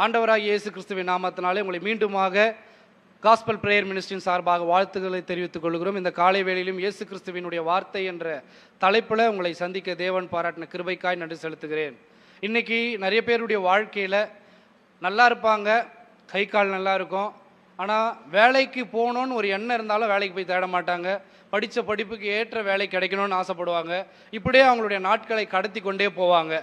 ஆண்டவராகிய இயேசு கிறிஸ்துவின் நாமத்தினாலே உங்களை மீண்டுமாக காஸ்பல் பிரேயர் மினிஸ்ட்ரியின் சார்பாக வாழ்த்துக்களை தெரிவித்துக் கொள்கிறோம். இந்த காலை வேளையிலும் இயேசு கிறிஸ்துவினுடைய வார்த்தை என்ற தலைப்பில் உங்களை சந்திக்க தேவன் பாராட்டின கிருபைக்காய் நன்றி செலுத்துகிறேன். இன்றைக்கி நிறைய பேருடைய வாழ்க்கையில் நல்லா இருப்பாங்க, கை கால் நல்லா இருக்கும், ஆனால் வேலைக்கு போகணுன்னு ஒரு எண்ணம் இருந்தாலும் வேலைக்கு போய் தேட மாட்டாங்க. படித்த படிப்புக்கு ஏற்ற வேலை கிடைக்கணும்னு ஆசைப்படுவாங்க. இப்படியே அவங்களுடைய நாட்களை கடத்தி கொண்டே போவாங்க.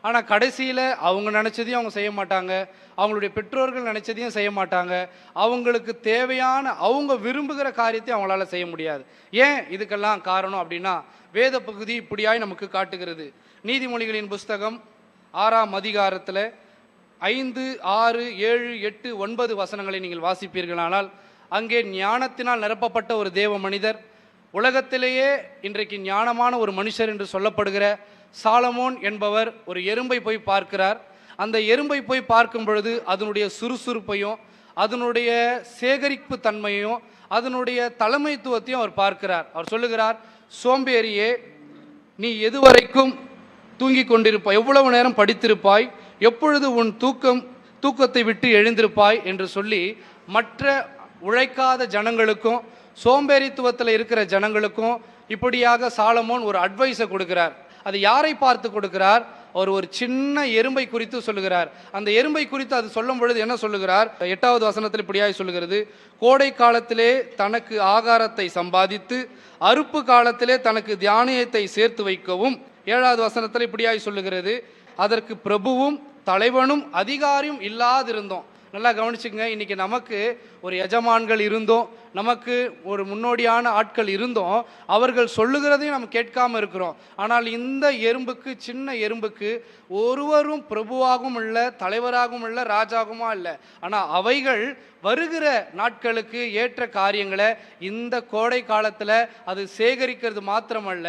ஆனால் கடைசியில் அவங்க நினச்சதையும் அவங்க செய்ய மாட்டாங்க, அவங்களுடைய பெற்றோர்கள் நினச்சதையும் செய்ய மாட்டாங்க. அவங்களுக்கு தேவையான அவங்க விரும்புகிற காரியத்தையும் அவங்களால செய்ய முடியாது. ஏன் இதுக்கெல்லாம் காரணம் அப்படின்னா, வேத பகுதி இப்படியாய் நமக்கு காட்டுகிறது. நீதிமொழிகளின் புஸ்தகம் 6ஆம் அதிகாரத்தில் 5, 6, 7, 8, 9 வசனங்களை நீங்கள் வாசிப்பீர்களானால், அங்கே ஞானத்தினால் நிரப்பப்பட்ட ஒரு தேவ மனிதர், உலகத்திலேயே இன்றைக்கு ஞானமான ஒரு மனுஷர் என்று சொல்லப்படுகிற சாலமோன் என்பவர் ஒரு எறும்பை போய் பார்க்கிறார். அந்த எறும்பை போய் பார்க்கும் பொழுது அதனுடைய சுறுசுறுப்பையும் அதனுடைய சேகரிப்பு தன்மையும் அதனுடைய தலைமைத்துவத்தையும் அவர் பார்க்கிறார். அவர் சொல்லுகிறார், சோம்பேறியே, நீ எதுவரைக்கும் தூங்கி கொண்டிருப்பாய், எவ்வளவு நேரம் படித்திருப்பாய், எப்பொழுது உன் தூக்கத்தை விட்டு எழுந்திருப்பாய் என்று சொல்லி மற்ற உழைக்காத ஜனங்களுக்கும் சோம்பேறித்துவத்தில் இருக்கிற ஜனங்களுக்கும் இப்படியாக சாலமோன் ஒரு அட்வைஸை கொடுக்கிறார். அது யாரை பார்த்து கொடுக்கிறார்? அவர் ஒரு சின்ன எறும்பை குறித்து சொல்லுகிறார். அந்த எறும்பை குறித்து அது சொல்லும் பொழுது என்ன சொல்லுகிறார்? 8வது வசனத்தில் இப்படியாய் சொல்லுகிறது, கோடை காலத்திலே தனக்கு ஆகாரத்தை சம்பாதித்து அறுப்பு காலத்திலே தனக்கு தானியத்தை சேர்த்து வைக்கவும். 7வது வசனத்தில் இப்படியாய் சொல்லுகிறது, அதற்கு பிரபுவும் தலைவனும் அதிகாரியும் இல்லாதிருந்தோம். நல்லா கவனிச்சுங்க, இன்னைக்கு நமக்கு ஒரு எஜமான்கள் இருந்தோம், நமக்கு ஒரு முன்னோடியான ஆட்கள் இருந்தோம், அவர்கள் சொல்லுகிறதையும் நம்ம கேட்காம இருக்கிறோம். ஆனால் இந்த எறும்புக்கு, சின்ன எறும்புக்கு ஒருவரும் பிரபுவாகவும் இல்லை, தலைவராகவும் இல்லை, ராஜாகவும் இல்லை. ஆனால் அவைகள் வருகிற நாட்களுக்கு ஏற்ற காரியங்களை இந்த கோடை காலத்தில் அது சேகரிக்கிறது மாத்திரமல்ல,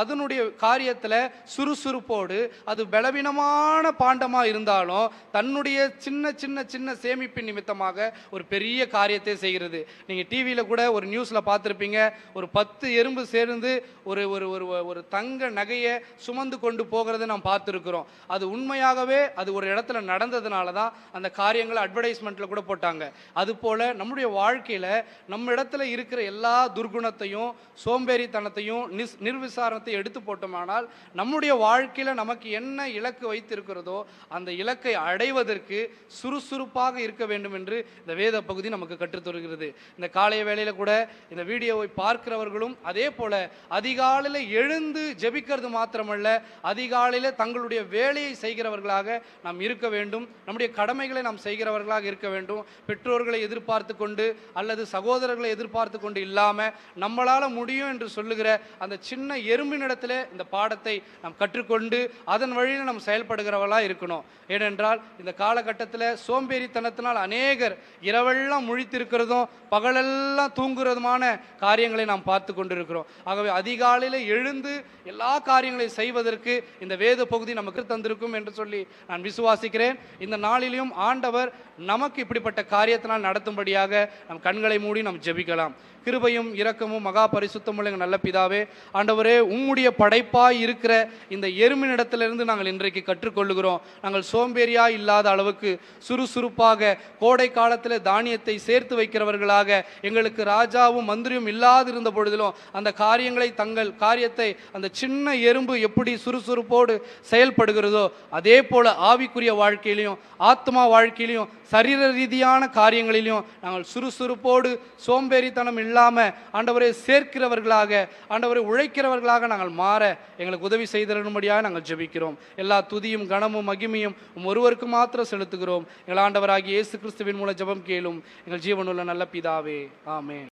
அதனுடைய காரியத்தில் சுறுசுறுப்போடு, அது பலவீனமான பாண்டமாக இருந்தாலும் தன்னுடைய சின்ன சின்ன சின்ன சேமிப்பின் நிமித்தமாக ஒரு பெரிய காரியத்தை செய்கிறது. நீங்கள் டிவியில் கூட ஒரு நியூஸில் பார்த்துருப்பீங்க, ஒரு 10 எறும்பு சேர்ந்து ஒரு ஒரு ஒரு தங்க நகையை சுமந்து கொண்டு போகிறத நாம் பார்த்துருக்குறோம். அது உண்மையாகவே அது ஒரு இடத்துல நடந்ததுனால தான் அந்த காரியங்களை அட்வர்டைஸ்மெண்ட்டில் கூட போட்டாங்க. அதுபோல் நம்முடைய வாழ்க்கையில் நம்ம இடத்துல இருக்கிற எல்லா துர்குணத்தையும் சோம்பேறித்தனத்தையும் நிர்விசாரணத்தையும் எடுத்து போட்டோமானால் நம்முடைய வாழ்க்கையில் நமக்கு என்ன இலக்கு வைத்திருக்கிறதோ அந்த இலக்கை அடைவதற்கு சுறுசுறுப்பாக இருக்க வேண்டும் என்று இந்த வேத பகுதி நமக்கு கற்றுத்தருகிறது. இந்த காலை வேளையில் கூட இந்த வீடியோவை பார்க்கிறவர்களும் அதே போல அதிகாலையில் எழுந்து ஜெபிக்கிறது மாத்திரமல்ல, அதிகாலையில் தங்களுடைய வேலையை செய்கிறவர்களாக நாம் இருக்க வேண்டும். நம்முடைய கடமைகளை நாம் செய்கிறவர்களாக இருக்க வேண்டும். பெற்றோர்களை எதிர்பார்த்து கொண்டு அல்லது சகோதரர்களை எதிர்பார்த்து கொண்டு இல்லாமல் நம்மளால் முடியும் என்று சொல்லுகிற அந்த சின்ன எறும்பினிடத்தில் இந்த பாடத்தை நாம் கற்றுக்கொண்டு அதன் வழியில் நாம் செயல்படுகிறவர்களாக இருக்கணும். ஏனென்றால் இந்த காலகட்டத்தில் சோம்பேறித்தனத்தினால் அநேகர் இரவெல்லாம் முழித்திருக்கிறதும் பகலெல்லாம் தூங்குறதுமான காரியங்களை நாம் பார்த்து கொண்டிருக்கிறோம். ஆகவே அதிகாலையில் எழுந்து எல்லா காரியங்களையும் செய்வதற்கு இந்த வேத பகுதி நமக்கு தந்திருக்கும் என்று சொல்லி நான் விசுவாசிக்கிறேன். இந்த நாளிலும் ஆண்டவர் நமக்கு இப்படிப்பட்ட காரியத்தினால் நடத்தும்படியாக நம் கண்களை மூடி நாம் ஜெபிக்கலாம். கிருபையும் இரக்கமும் மகா பரிசுத்தமுள்ள நல்ல பிதாவே, ஆண்டவரே, உம்முடைய படைப்பாய் இருக்கிற இந்த எறும்பினிடத்திலிருந்து நாங்கள் இன்றைக்கு கற்றுக்கொள்ளுகிறோம். நாங்கள் சோம்பேறியாய் இல்லாத அளவுக்கு சுறுசுறுப்பாக கோடை காலத்தில் தானியத்தை சேர்த்து வைக்கிறவர்களாக, எங்களுக்கு ராஜாவும் மந்திரியும் இல்லாதிருந்த பொழுதிலும் அந்த காரியங்களை தங்கள் காரியத்தை அந்த சின்ன எறும்பு எப்படி சுறுசுறுப்போடு செயல்படுகிறதோ அதே போல ஆவிக்குரிய வாழ்க்கையிலையும் ஆத்மா வாழ்க்கையிலையும் சரீர ரீதியான காரியங்களிலும் நாங்கள் சுறுசுறுப்போடு சோம்பேறித்தனம் இல்லாமல் ஆண்டவரை சேர்க்கிறவர்களாக, ஆண்டவரை உழைக்கிறவர்களாக நாங்கள் மாற எங்களுக்கு உதவி செய்திருக்கும்படியாக நாங்கள் ஜெபிக்கிறோம். எல்லா துதியும் கனமும் மகிமையும் ஒருவருக்கு மாத்திரம் செலுத்துகிறோம். எங்கள் ஆண்டவராகிய இயேசு கிறிஸ்துவின் மூலம் ஜெபம் கேளும் எங்கள் ஜீவனுள்ள நல்ல பிதாவே, ஆமென்.